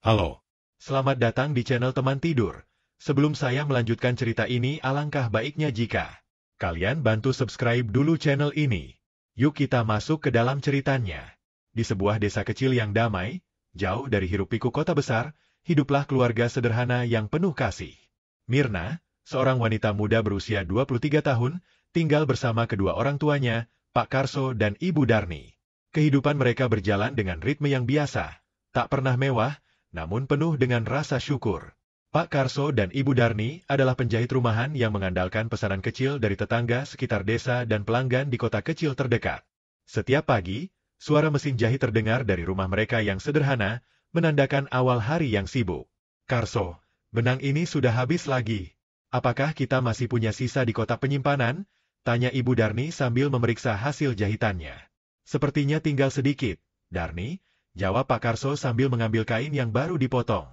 Halo. Selamat datang di channel Teman Tidur. Sebelum saya melanjutkan cerita ini, alangkah baiknya jika kalian bantu subscribe dulu channel ini. Yuk kita masuk ke dalam ceritanya. Di sebuah desa kecil yang damai, jauh dari hiruk-pikuk kota besar, hiduplah keluarga sederhana yang penuh kasih. Mirna, seorang wanita muda berusia 23 tahun, tinggal bersama kedua orang tuanya, Pak Karso dan Ibu Darni. Kehidupan mereka berjalan dengan ritme yang biasa, tak pernah mewah, namun penuh dengan rasa syukur. Pak Karso dan Ibu Darni adalah penjahit rumahan yang mengandalkan pesanan kecil dari tetangga sekitar desa dan pelanggan di kota kecil terdekat. Setiap pagi, suara mesin jahit terdengar dari rumah mereka yang sederhana, menandakan awal hari yang sibuk. Karso, benang ini sudah habis lagi. Apakah kita masih punya sisa di kotak penyimpanan? Tanya Ibu Darni sambil memeriksa hasil jahitannya. Sepertinya tinggal sedikit, Darni, jawab Pak Karso sambil mengambil kain yang baru dipotong.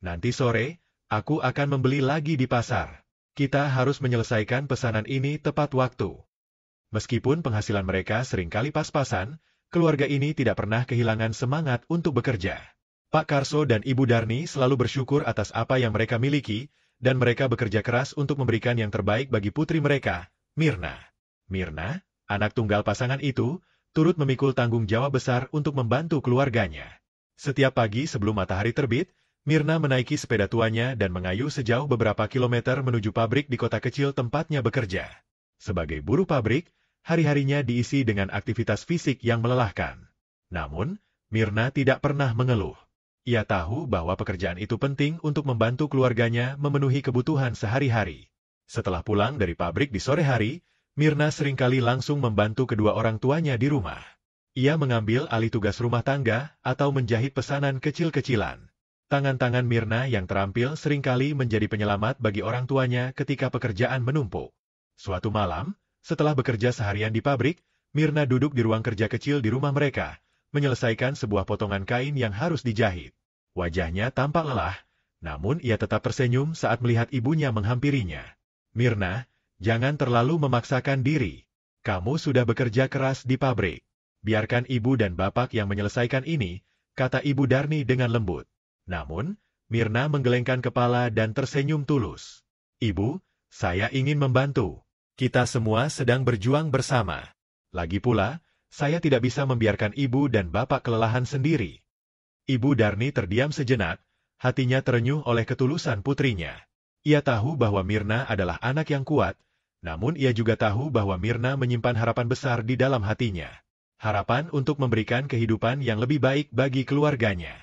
Nanti sore, aku akan membeli lagi di pasar. Kita harus menyelesaikan pesanan ini tepat waktu. Meskipun penghasilan mereka seringkali pas-pasan, keluarga ini tidak pernah kehilangan semangat untuk bekerja. Pak Karso dan Ibu Darni selalu bersyukur atas apa yang mereka miliki, dan mereka bekerja keras untuk memberikan yang terbaik bagi putri mereka, Mirna. Mirna, anak tunggal pasangan itu, turut memikul tanggung jawab besar untuk membantu keluarganya. Setiap pagi sebelum matahari terbit, Mirna menaiki sepeda tuanya dan mengayuh sejauh beberapa kilometer menuju pabrik di kota kecil tempatnya bekerja. Sebagai buruh pabrik, hari-harinya diisi dengan aktivitas fisik yang melelahkan. Namun, Mirna tidak pernah mengeluh. Ia tahu bahwa pekerjaan itu penting untuk membantu keluarganya memenuhi kebutuhan sehari-hari. Setelah pulang dari pabrik di sore hari, Mirna seringkali langsung membantu kedua orang tuanya di rumah. Ia mengambil alih tugas rumah tangga atau menjahit pesanan kecil-kecilan. Tangan-tangan Mirna yang terampil seringkali menjadi penyelamat bagi orang tuanya ketika pekerjaan menumpuk. Suatu malam, setelah bekerja seharian di pabrik, Mirna duduk di ruang kerja kecil di rumah mereka, menyelesaikan sebuah potongan kain yang harus dijahit. Wajahnya tampak lelah, namun ia tetap tersenyum saat melihat ibunya menghampirinya. Mirna, jangan terlalu memaksakan diri. Kamu sudah bekerja keras di pabrik. Biarkan ibu dan bapak yang menyelesaikan ini, kata Ibu Darni dengan lembut. Namun, Mirna menggelengkan kepala dan tersenyum tulus. Ibu, saya ingin membantu. Kita semua sedang berjuang bersama. Lagi pula, saya tidak bisa membiarkan ibu dan bapak kelelahan sendiri. Ibu Darni terdiam sejenak, hatinya terenyuh oleh ketulusan putrinya. Ia tahu bahwa Mirna adalah anak yang kuat, namun ia juga tahu bahwa Mirna menyimpan harapan besar di dalam hatinya. Harapan untuk memberikan kehidupan yang lebih baik bagi keluarganya.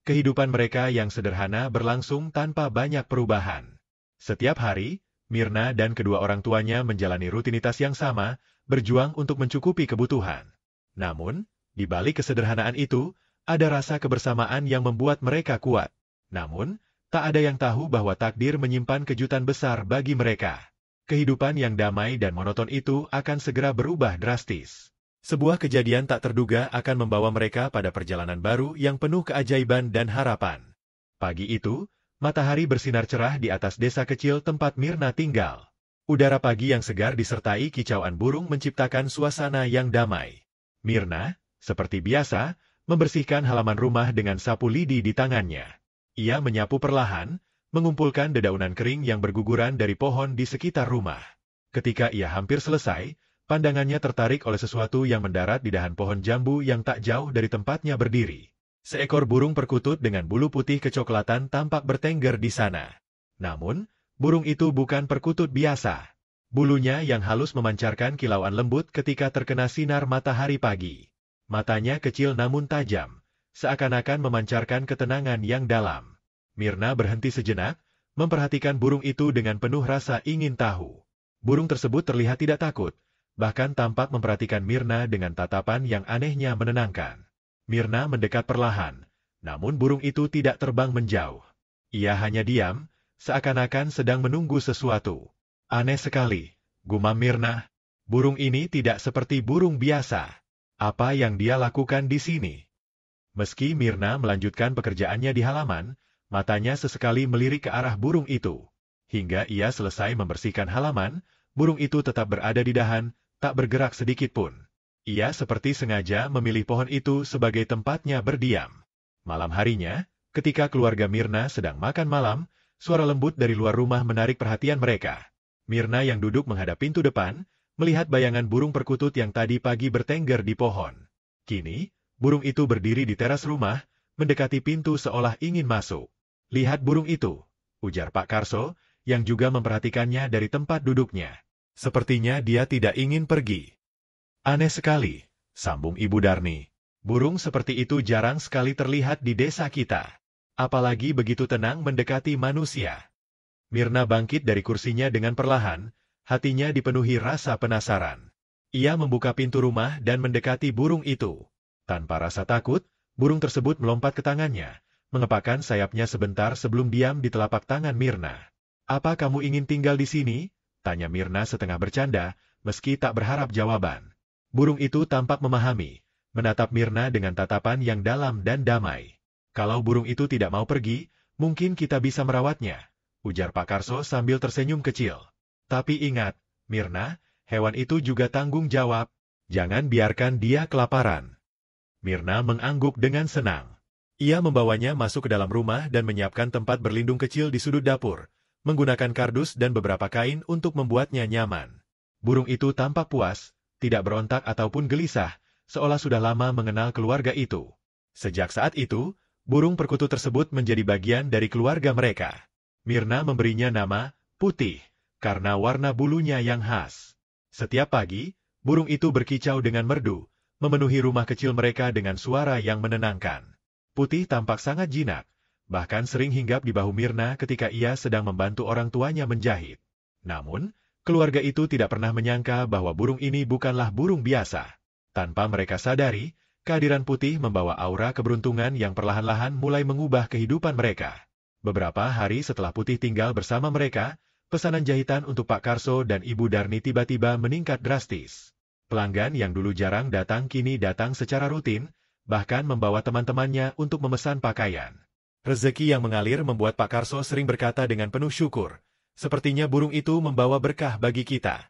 Kehidupan mereka yang sederhana berlangsung tanpa banyak perubahan. Setiap hari, Mirna dan kedua orang tuanya menjalani rutinitas yang sama, berjuang untuk mencukupi kebutuhan. Namun, di balik kesederhanaan itu, ada rasa kebersamaan yang membuat mereka kuat. Namun, tak ada yang tahu bahwa takdir menyimpan kejutan besar bagi mereka. Kehidupan yang damai dan monoton itu akan segera berubah drastis. Sebuah kejadian tak terduga akan membawa mereka pada perjalanan baru yang penuh keajaiban dan harapan. Pagi itu, matahari bersinar cerah di atas desa kecil tempat Mirna tinggal. Udara pagi yang segar disertai kicauan burung menciptakan suasana yang damai. Mirna, seperti biasa, membersihkan halaman rumah dengan sapu lidi di tangannya. Ia menyapu perlahan, mengumpulkan dedaunan kering yang berguguran dari pohon di sekitar rumah. Ketika ia hampir selesai, pandangannya tertarik oleh sesuatu yang mendarat di dahan pohon jambu yang tak jauh dari tempatnya berdiri. Seekor burung perkutut dengan bulu putih kecoklatan tampak bertengger di sana. Namun, burung itu bukan perkutut biasa. Bulunya yang halus memancarkan kilauan lembut ketika terkena sinar matahari pagi. Matanya kecil namun tajam, seakan-akan memancarkan ketenangan yang dalam. Mirna berhenti sejenak, memperhatikan burung itu dengan penuh rasa ingin tahu. Burung tersebut terlihat tidak takut, bahkan tampak memperhatikan Mirna dengan tatapan yang anehnya menenangkan. Mirna mendekat perlahan, namun burung itu tidak terbang menjauh. Ia hanya diam, seakan-akan sedang menunggu sesuatu. Aneh sekali, gumam Mirna. Burung ini tidak seperti burung biasa. Apa yang dia lakukan di sini? Meski Mirna melanjutkan pekerjaannya di halaman, matanya sesekali melirik ke arah burung itu. Hingga ia selesai membersihkan halaman, burung itu tetap berada di dahan, tak bergerak sedikit pun. Ia seperti sengaja memilih pohon itu sebagai tempatnya berdiam. Malam harinya, Ketika keluarga Mirna sedang makan malam, suara lembut dari luar rumah menarik perhatian mereka. Mirna yang duduk menghadap pintu depan, melihat bayangan burung perkutut yang tadi pagi bertengger di pohon. Kini, burung itu berdiri di teras rumah, mendekati pintu seolah ingin masuk. "Lihat burung itu," ujar Pak Karso, yang juga memperhatikannya dari tempat duduknya. "Sepertinya dia tidak ingin pergi." "Aneh sekali," sambung Ibu Darni. "Burung seperti itu jarang sekali terlihat di desa kita. Apalagi begitu tenang mendekati manusia." Mirna bangkit dari kursinya dengan perlahan, hatinya dipenuhi rasa penasaran. Ia membuka pintu rumah dan mendekati burung itu. Tanpa rasa takut, burung tersebut melompat ke tangannya, mengepakkan sayapnya sebentar sebelum diam di telapak tangan Mirna. "Apa kamu ingin tinggal di sini?" tanya Mirna setengah bercanda, meski tak berharap jawaban. Burung itu tampak memahami, menatap Mirna dengan tatapan yang dalam dan damai. "Kalau burung itu tidak mau pergi, mungkin kita bisa merawatnya," ujar Pak Karso sambil tersenyum kecil. "Tapi ingat, Mirna, hewan itu juga tanggung jawab. Jangan biarkan dia kelaparan." Mirna mengangguk dengan senang. Ia membawanya masuk ke dalam rumah dan menyiapkan tempat berlindung kecil di sudut dapur, menggunakan kardus dan beberapa kain untuk membuatnya nyaman. Burung itu tampak puas, tidak berontak ataupun gelisah, seolah sudah lama mengenal keluarga itu. Sejak saat itu, burung perkutut tersebut menjadi bagian dari keluarga mereka. Mirna memberinya nama Putih, karena warna bulunya yang khas. Setiap pagi, burung itu berkicau dengan merdu, memenuhi rumah kecil mereka dengan suara yang menenangkan. Putih tampak sangat jinak, bahkan sering hinggap di bahu Mirna ketika ia sedang membantu orang tuanya menjahit. Namun, keluarga itu tidak pernah menyangka bahwa burung ini bukanlah burung biasa. Tanpa mereka sadari, kehadiran Putih membawa aura keberuntungan yang perlahan-lahan mulai mengubah kehidupan mereka. Beberapa hari setelah Putih tinggal bersama mereka, pesanan jahitan untuk Pak Karso dan Ibu Darni tiba-tiba meningkat drastis. Pelanggan yang dulu jarang datang kini datang secara rutin, bahkan membawa teman-temannya untuk memesan pakaian. Rezeki yang mengalir membuat Pak Karso sering berkata dengan penuh syukur, "Sepertinya burung itu membawa berkah bagi kita."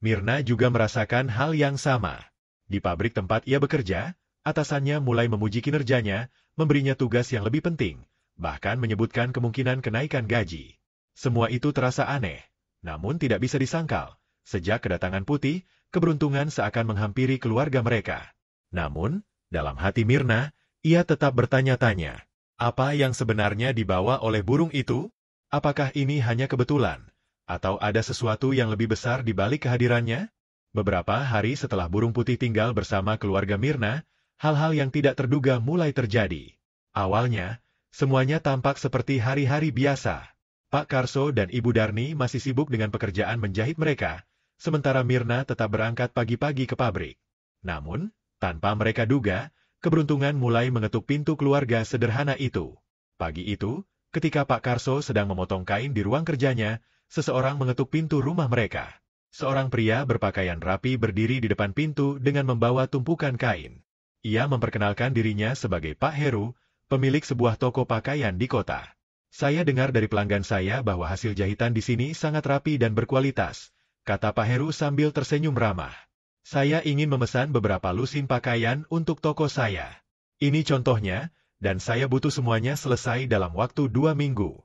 Mirna juga merasakan hal yang sama. Di pabrik tempat ia bekerja, atasannya mulai memuji kinerjanya, memberinya tugas yang lebih penting, bahkan menyebutkan kemungkinan kenaikan gaji. Semua itu terasa aneh, namun tidak bisa disangkal. Sejak kedatangan Putih, keberuntungan seakan menghampiri keluarga mereka. Namun, dalam hati Mirna, ia tetap bertanya-tanya, apa yang sebenarnya dibawa oleh burung itu? Apakah ini hanya kebetulan? Atau ada sesuatu yang lebih besar di balik kehadirannya? Beberapa hari setelah burung Putih tinggal bersama keluarga Mirna, hal-hal yang tidak terduga mulai terjadi. Awalnya, semuanya tampak seperti hari-hari biasa. Pak Karso dan Ibu Darni masih sibuk dengan pekerjaan menjahit mereka, sementara Mirna tetap berangkat pagi-pagi ke pabrik. Namun, tanpa mereka duga, keberuntungan mulai mengetuk pintu keluarga sederhana itu. Pagi itu, ketika Pak Karso sedang memotong kain di ruang kerjanya, seseorang mengetuk pintu rumah mereka. Seorang pria berpakaian rapi berdiri di depan pintu dengan membawa tumpukan kain. Ia memperkenalkan dirinya sebagai Pak Heru, pemilik sebuah toko pakaian di kota. "Saya dengar dari pelanggan saya bahwa hasil jahitan di sini sangat rapi dan berkualitas," kata Pak Heru sambil tersenyum ramah. "Saya ingin memesan beberapa lusin pakaian untuk toko saya. Ini contohnya, dan saya butuh semuanya selesai dalam waktu 2 minggu.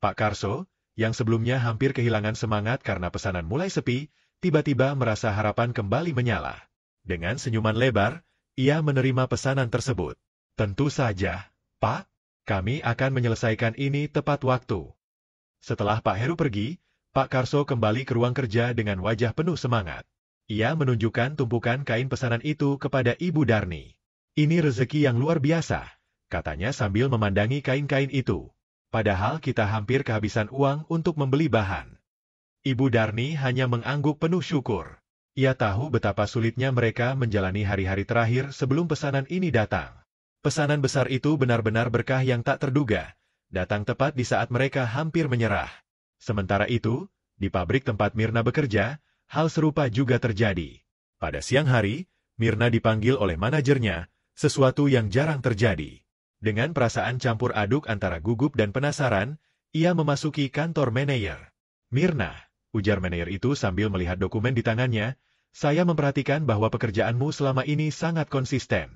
Pak Karso, yang sebelumnya hampir kehilangan semangat karena pesanan mulai sepi, tiba-tiba merasa harapan kembali menyala. Dengan senyuman lebar, ia menerima pesanan tersebut. "Tentu saja, Pak. Kami akan menyelesaikan ini tepat waktu." Setelah Pak Heru pergi, Pak Karso kembali ke ruang kerja dengan wajah penuh semangat. Ia menunjukkan tumpukan kain pesanan itu kepada Ibu Darni. "Ini rezeki yang luar biasa," katanya sambil memandangi kain-kain itu. "Padahal kita hampir kehabisan uang untuk membeli bahan." Ibu Darni hanya mengangguk penuh syukur. Ia tahu betapa sulitnya mereka menjalani hari-hari terakhir sebelum pesanan ini datang. Pesanan besar itu benar-benar berkah yang tak terduga, datang tepat di saat mereka hampir menyerah. Sementara itu, di pabrik tempat Mirna bekerja, hal serupa juga terjadi. Pada siang hari, Mirna dipanggil oleh manajernya, sesuatu yang jarang terjadi. Dengan perasaan campur aduk antara gugup dan penasaran, ia memasuki kantor manajer. "Mirna," ujar manajer itu sambil melihat dokumen di tangannya, "saya memperhatikan bahwa pekerjaanmu selama ini sangat konsisten.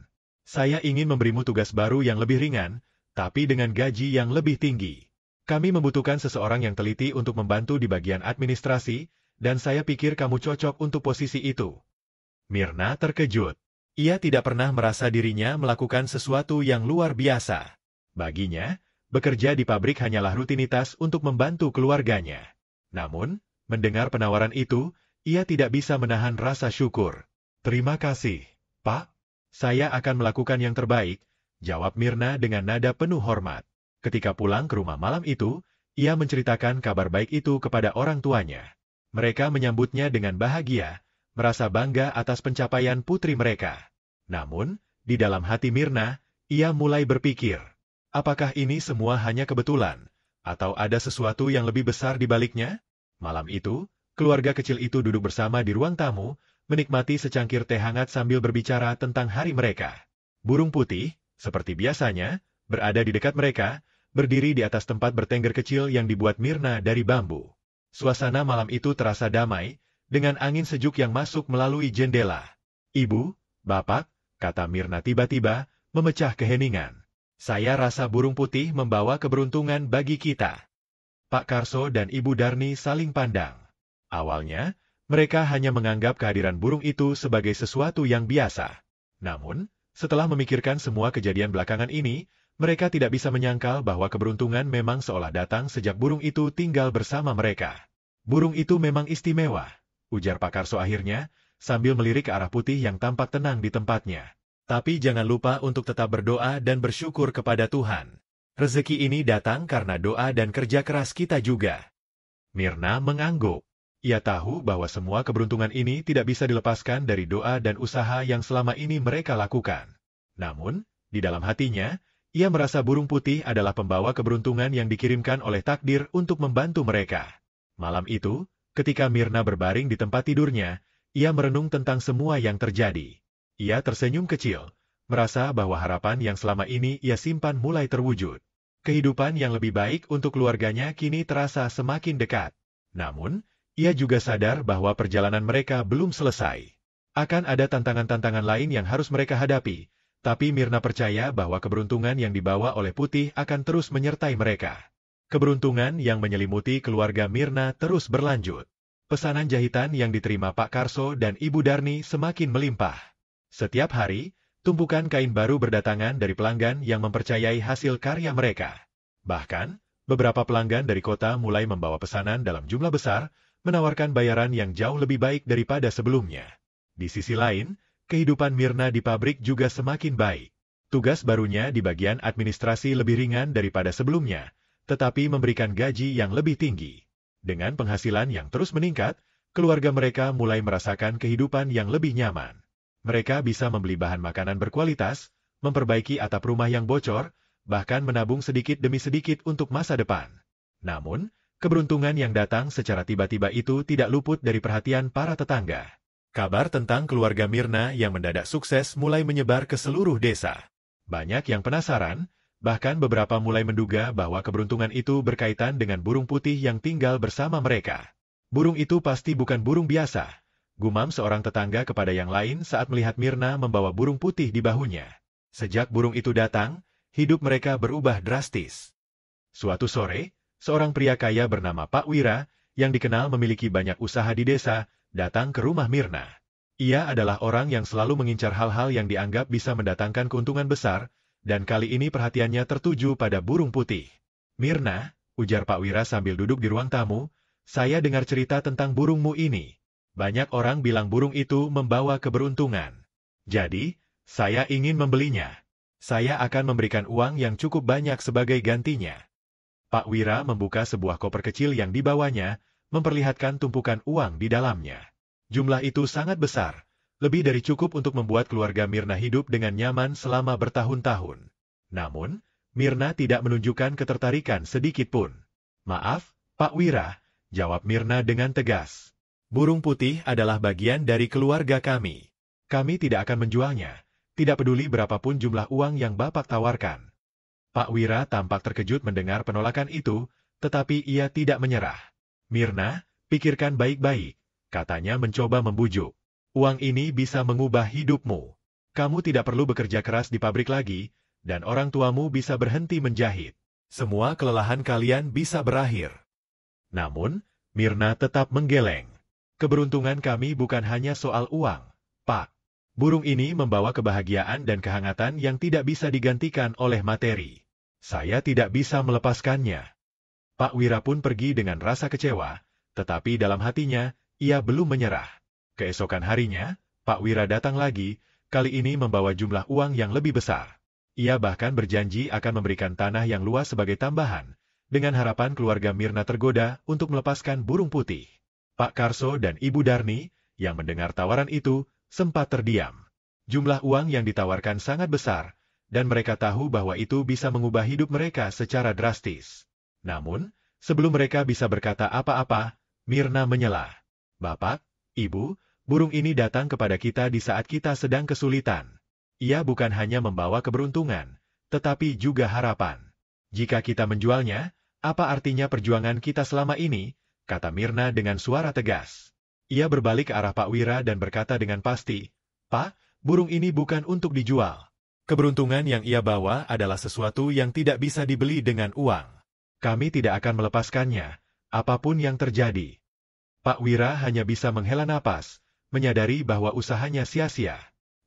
Saya ingin memberimu tugas baru yang lebih ringan, tapi dengan gaji yang lebih tinggi. Kami membutuhkan seseorang yang teliti untuk membantu di bagian administrasi, dan saya pikir kamu cocok untuk posisi itu. Mirna terkejut. Ia tidak pernah merasa dirinya melakukan sesuatu yang luar biasa. Baginya, bekerja di pabrik hanyalah rutinitas untuk membantu keluarganya. Namun, mendengar penawaran itu, ia tidak bisa menahan rasa syukur. Terima kasih, Pak. Saya akan melakukan yang terbaik, jawab Mirna dengan nada penuh hormat. Ketika pulang ke rumah malam itu, ia menceritakan kabar baik itu kepada orang tuanya. Mereka menyambutnya dengan bahagia, merasa bangga atas pencapaian putri mereka. Namun, di dalam hati Mirna, ia mulai berpikir, apakah ini semua hanya kebetulan, atau ada sesuatu yang lebih besar di baliknya? Malam itu, keluarga kecil itu duduk bersama di ruang tamu, menikmati secangkir teh hangat sambil berbicara tentang hari mereka. Burung putih, seperti biasanya, berada di dekat mereka, berdiri di atas tempat bertengger kecil yang dibuat Mirna dari bambu. Suasana malam itu terasa damai, dengan angin sejuk yang masuk melalui jendela. Ibu, Bapak, kata Mirna tiba-tiba, memecah keheningan. Saya rasa burung putih membawa keberuntungan bagi kita. Pak Karso dan Ibu Darni saling pandang. Awalnya, mereka hanya menganggap kehadiran burung itu sebagai sesuatu yang biasa. Namun, setelah memikirkan semua kejadian belakangan ini, mereka tidak bisa menyangkal bahwa keberuntungan memang seolah datang sejak burung itu tinggal bersama mereka. Burung itu memang istimewa, ujar Pak Karso akhirnya, sambil melirik ke arah putih yang tampak tenang di tempatnya. Tapi jangan lupa untuk tetap berdoa dan bersyukur kepada Tuhan. Rezeki ini datang karena doa dan kerja keras kita juga. Mirna mengangguk. Ia tahu bahwa semua keberuntungan ini tidak bisa dilepaskan dari doa dan usaha yang selama ini mereka lakukan. Namun, di dalam hatinya, ia merasa burung putih adalah pembawa keberuntungan yang dikirimkan oleh takdir untuk membantu mereka. Malam itu, ketika Mirna berbaring di tempat tidurnya, ia merenung tentang semua yang terjadi. Ia tersenyum kecil, merasa bahwa harapan yang selama ini ia simpan mulai terwujud. Kehidupan yang lebih baik untuk keluarganya kini terasa semakin dekat. Namun, ia juga sadar bahwa perjalanan mereka belum selesai. Akan ada tantangan-tantangan lain yang harus mereka hadapi, tapi Mirna percaya bahwa keberuntungan yang dibawa oleh Putih akan terus menyertai mereka. Keberuntungan yang menyelimuti keluarga Mirna terus berlanjut. Pesanan jahitan yang diterima Pak Karso dan Ibu Darni semakin melimpah. Setiap hari, tumpukan kain baru berdatangan dari pelanggan yang mempercayai hasil karya mereka. Bahkan, beberapa pelanggan dari kota mulai membawa pesanan dalam jumlah besar, menawarkan bayaran yang jauh lebih baik daripada sebelumnya. Di sisi lain, kehidupan Mirna di pabrik juga semakin baik. Tugas barunya di bagian administrasi lebih ringan daripada sebelumnya, tetapi memberikan gaji yang lebih tinggi. Dengan penghasilan yang terus meningkat, keluarga mereka mulai merasakan kehidupan yang lebih nyaman. Mereka bisa membeli bahan makanan berkualitas, memperbaiki atap rumah yang bocor, bahkan menabung sedikit demi sedikit untuk masa depan. Namun, keberuntungan yang datang secara tiba-tiba itu tidak luput dari perhatian para tetangga. Kabar tentang keluarga Mirna yang mendadak sukses mulai menyebar ke seluruh desa. Banyak yang penasaran, bahkan beberapa mulai menduga bahwa keberuntungan itu berkaitan dengan burung putih yang tinggal bersama mereka. Burung itu pasti bukan burung biasa, gumam seorang tetangga kepada yang lain saat melihat Mirna membawa burung putih di bahunya. Sejak burung itu datang, hidup mereka berubah drastis. Suatu sore, seorang pria kaya bernama Pak Wira, yang dikenal memiliki banyak usaha di desa, datang ke rumah Mirna. Ia adalah orang yang selalu mengincar hal-hal yang dianggap bisa mendatangkan keuntungan besar, dan kali ini perhatiannya tertuju pada burung putih. Mirna, ujar Pak Wira sambil duduk di ruang tamu, saya dengar cerita tentang burungmu ini. Banyak orang bilang burung itu membawa keberuntungan. Jadi, saya ingin membelinya. Saya akan memberikan uang yang cukup banyak sebagai gantinya. Pak Wira membuka sebuah koper kecil yang dibawanya, memperlihatkan tumpukan uang di dalamnya. Jumlah itu sangat besar, lebih dari cukup untuk membuat keluarga Mirna hidup dengan nyaman selama bertahun-tahun. Namun, Mirna tidak menunjukkan ketertarikan sedikit pun. Maaf, Pak Wira, jawab Mirna dengan tegas. Burung putih adalah bagian dari keluarga kami. Kami tidak akan menjualnya, tidak peduli berapapun jumlah uang yang Bapak tawarkan. Pak Wira tampak terkejut mendengar penolakan itu, tetapi ia tidak menyerah. Mirna, pikirkan baik-baik, katanya mencoba membujuk. Uang ini bisa mengubah hidupmu. Kamu tidak perlu bekerja keras di pabrik lagi, dan orang tuamu bisa berhenti menjahit. Semua kelelahan kalian bisa berakhir. Namun, Mirna tetap menggeleng. Keberuntungan kami bukan hanya soal uang, Pak. Burung ini membawa kebahagiaan dan kehangatan yang tidak bisa digantikan oleh materi. Saya tidak bisa melepaskannya. Pak Wira pun pergi dengan rasa kecewa, tetapi dalam hatinya, ia belum menyerah. Keesokan harinya, Pak Wira datang lagi, kali ini membawa jumlah uang yang lebih besar. Ia bahkan berjanji akan memberikan tanah yang luas sebagai tambahan, dengan harapan keluarga Mirna tergoda untuk melepaskan burung putih. Pak Karso dan Ibu Darni, yang mendengar tawaran itu, sempat terdiam. Jumlah uang yang ditawarkan sangat besar, dan mereka tahu bahwa itu bisa mengubah hidup mereka secara drastis. Namun, sebelum mereka bisa berkata apa-apa, Mirna menyela. Bapak, Ibu, burung ini datang kepada kita di saat kita sedang kesulitan. Ia bukan hanya membawa keberuntungan, tetapi juga harapan. Jika kita menjualnya, apa artinya perjuangan kita selama ini? Kata Mirna dengan suara tegas. Ia berbalik ke arah Pak Wira dan berkata dengan pasti, Pak, burung ini bukan untuk dijual. Keberuntungan yang ia bawa adalah sesuatu yang tidak bisa dibeli dengan uang. Kami tidak akan melepaskannya, apapun yang terjadi. Pak Wira hanya bisa menghela napas, menyadari bahwa usahanya sia-sia.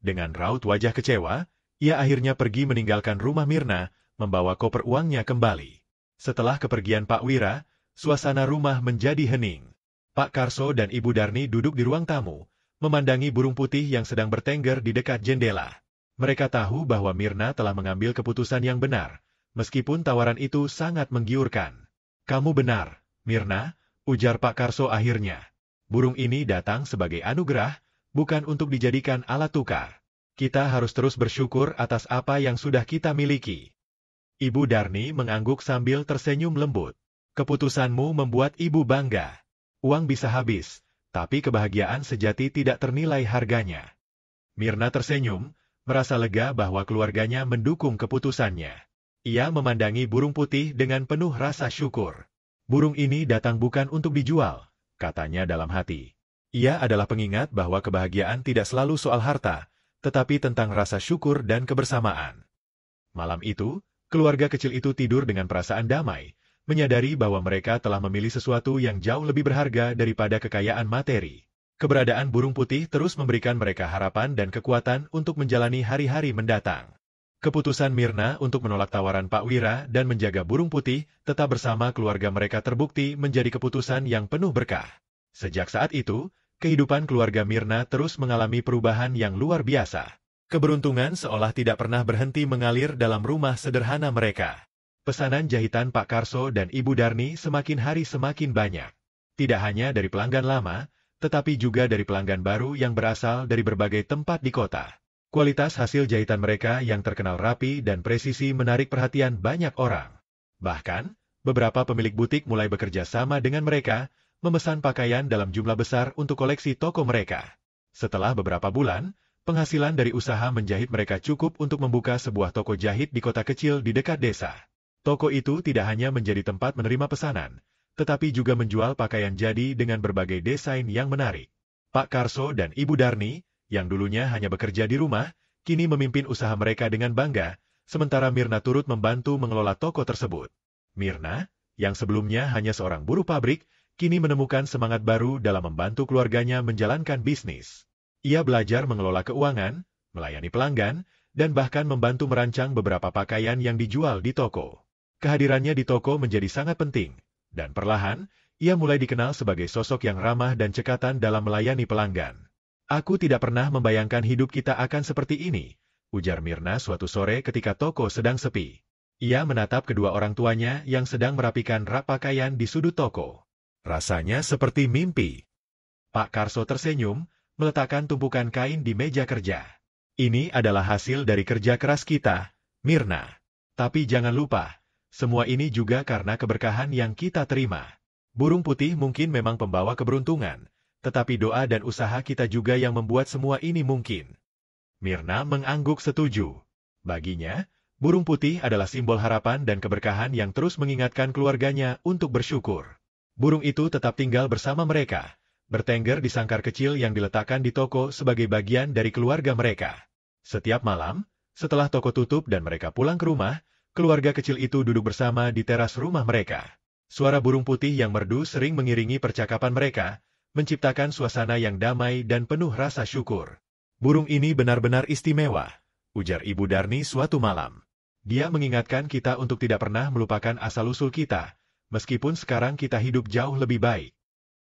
Dengan raut wajah kecewa, ia akhirnya pergi meninggalkan rumah Mirna, membawa koper uangnya kembali. Setelah kepergian Pak Wira, suasana rumah menjadi hening. Pak Karso dan Ibu Darni duduk di ruang tamu, memandangi burung putih yang sedang bertengger di dekat jendela. Mereka tahu bahwa Mirna telah mengambil keputusan yang benar, meskipun tawaran itu sangat menggiurkan. Kamu benar, Mirna, ujar Pak Karso akhirnya. Burung ini datang sebagai anugerah, bukan untuk dijadikan alat tukar. Kita harus terus bersyukur atas apa yang sudah kita miliki. Ibu Darni mengangguk sambil tersenyum lembut. Keputusanmu membuat ibu bangga. Uang bisa habis, tapi kebahagiaan sejati tidak ternilai harganya. Mirna tersenyum, merasa lega bahwa keluarganya mendukung keputusannya. Ia memandangi burung putih dengan penuh rasa syukur. Burung ini datang bukan untuk dijual, katanya dalam hati. Ia adalah pengingat bahwa kebahagiaan tidak selalu soal harta, tetapi tentang rasa syukur dan kebersamaan. Malam itu, keluarga kecil itu tidur dengan perasaan damai, menyadari bahwa mereka telah memilih sesuatu yang jauh lebih berharga daripada kekayaan materi. Keberadaan burung putih terus memberikan mereka harapan dan kekuatan untuk menjalani hari-hari mendatang. Keputusan Mirna untuk menolak tawaran Pak Wira dan menjaga burung putih tetap bersama keluarga mereka terbukti menjadi keputusan yang penuh berkah. Sejak saat itu, kehidupan keluarga Mirna terus mengalami perubahan yang luar biasa. Keberuntungan seolah tidak pernah berhenti mengalir dalam rumah sederhana mereka. Pesanan jahitan Pak Karso dan Ibu Darni semakin hari semakin banyak. Tidak hanya dari pelanggan lama, tetapi juga dari pelanggan baru yang berasal dari berbagai tempat di kota. Kualitas hasil jahitan mereka yang terkenal rapi dan presisi menarik perhatian banyak orang. Bahkan, beberapa pemilik butik mulai bekerja sama dengan mereka, memesan pakaian dalam jumlah besar untuk koleksi toko mereka. Setelah beberapa bulan, penghasilan dari usaha menjahit mereka cukup untuk membuka sebuah toko jahit di kota kecil di dekat desa. Toko itu tidak hanya menjadi tempat menerima pesanan, tetapi juga menjual pakaian jadi dengan berbagai desain yang menarik. Pak Karso dan Ibu Darni, yang dulunya hanya bekerja di rumah, kini memimpin usaha mereka dengan bangga, sementara Mirna turut membantu mengelola toko tersebut. Mirna, yang sebelumnya hanya seorang buruh pabrik, kini menemukan semangat baru dalam membantu keluarganya menjalankan bisnis. Ia belajar mengelola keuangan, melayani pelanggan, dan bahkan membantu merancang beberapa pakaian yang dijual di toko. Kehadirannya di toko menjadi sangat penting, dan perlahan, ia mulai dikenal sebagai sosok yang ramah dan cekatan dalam melayani pelanggan. Aku tidak pernah membayangkan hidup kita akan seperti ini, ujar Mirna suatu sore ketika toko sedang sepi. Ia menatap kedua orang tuanya yang sedang merapikan rak pakaian di sudut toko. Rasanya seperti mimpi. Pak Karso tersenyum, meletakkan tumpukan kain di meja kerja. Ini adalah hasil dari kerja keras kita, Mirna. Tapi jangan lupa, semua ini juga karena keberkahan yang kita terima. Burung putih mungkin memang pembawa keberuntungan, tetapi doa dan usaha kita juga yang membuat semua ini mungkin. Mirna mengangguk setuju. Baginya, burung putih adalah simbol harapan dan keberkahan yang terus mengingatkan keluarganya untuk bersyukur. Burung itu tetap tinggal bersama mereka, bertengger di sangkar kecil yang diletakkan di toko sebagai bagian dari keluarga mereka. Setiap malam, Setelah toko tutup dan mereka pulang ke rumah, keluarga kecil itu duduk bersama di teras rumah mereka. Suara burung putih yang merdu sering mengiringi percakapan mereka, menciptakan suasana yang damai dan penuh rasa syukur. "Burung ini benar-benar istimewa," ujar Ibu Darni suatu malam. "Dia mengingatkan kita untuk tidak pernah melupakan asal-usul kita, meskipun sekarang kita hidup jauh lebih baik."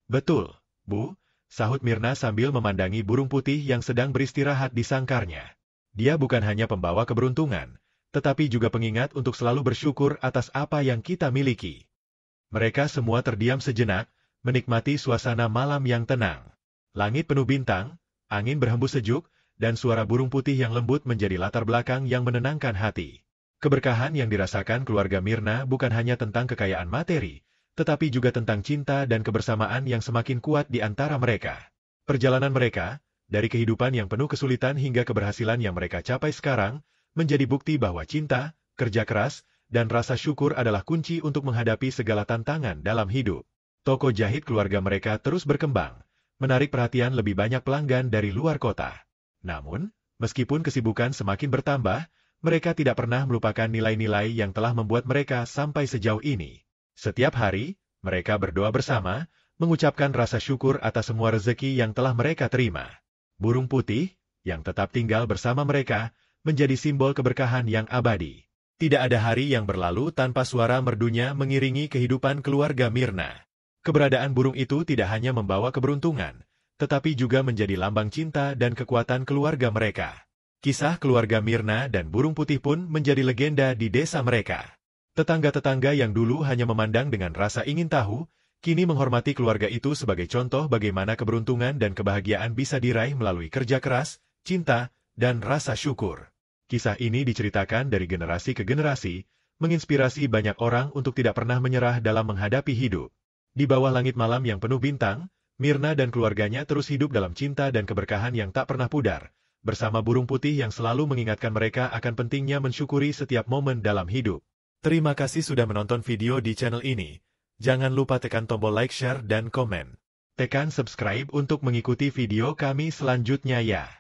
"Betul, Bu," sahut Mirna sambil memandangi burung putih yang sedang beristirahat di sangkarnya. "Dia bukan hanya pembawa keberuntungan, tetapi juga pengingat untuk selalu bersyukur atas apa yang kita miliki." Mereka semua terdiam sejenak, menikmati suasana malam yang tenang. Langit penuh bintang, angin berhembus sejuk, dan suara burung putih yang lembut menjadi latar belakang yang menenangkan hati. Keberkahan yang dirasakan keluarga Mirna bukan hanya tentang kekayaan materi, tetapi juga tentang cinta dan kebersamaan yang semakin kuat di antara mereka. Perjalanan mereka, dari kehidupan yang penuh kesulitan hingga keberhasilan yang mereka capai sekarang, menjadi bukti bahwa cinta, kerja keras, dan rasa syukur adalah kunci untuk menghadapi segala tantangan dalam hidup. Toko jahit keluarga mereka terus berkembang, menarik perhatian lebih banyak pelanggan dari luar kota. Namun, meskipun kesibukan semakin bertambah, mereka tidak pernah melupakan nilai-nilai yang telah membuat mereka sampai sejauh ini. Setiap hari, mereka berdoa bersama, mengucapkan rasa syukur atas semua rezeki yang telah mereka terima. Burung putih, yang tetap tinggal bersama mereka, menjadi simbol keberkahan yang abadi. Tidak ada hari yang berlalu tanpa suara merdunya mengiringi kehidupan keluarga Mirna. Keberadaan burung itu tidak hanya membawa keberuntungan, tetapi juga menjadi lambang cinta dan kekuatan keluarga mereka. Kisah keluarga Mirna dan burung putih pun menjadi legenda di desa mereka. Tetangga-tetangga yang dulu hanya memandang dengan rasa ingin tahu, kini menghormati keluarga itu sebagai contoh bagaimana keberuntungan dan kebahagiaan bisa diraih melalui kerja keras, cinta, dan rasa syukur. Kisah ini diceritakan dari generasi ke generasi, menginspirasi banyak orang untuk tidak pernah menyerah dalam menghadapi hidup. Di bawah langit malam yang penuh bintang, Mirna dan keluarganya terus hidup dalam cinta dan keberkahan yang tak pernah pudar, bersama burung putih yang selalu mengingatkan mereka akan pentingnya mensyukuri setiap momen dalam hidup. Terima kasih sudah menonton video di channel ini. Jangan lupa tekan tombol like, share, dan komen. Tekan subscribe untuk mengikuti video kami selanjutnya ya.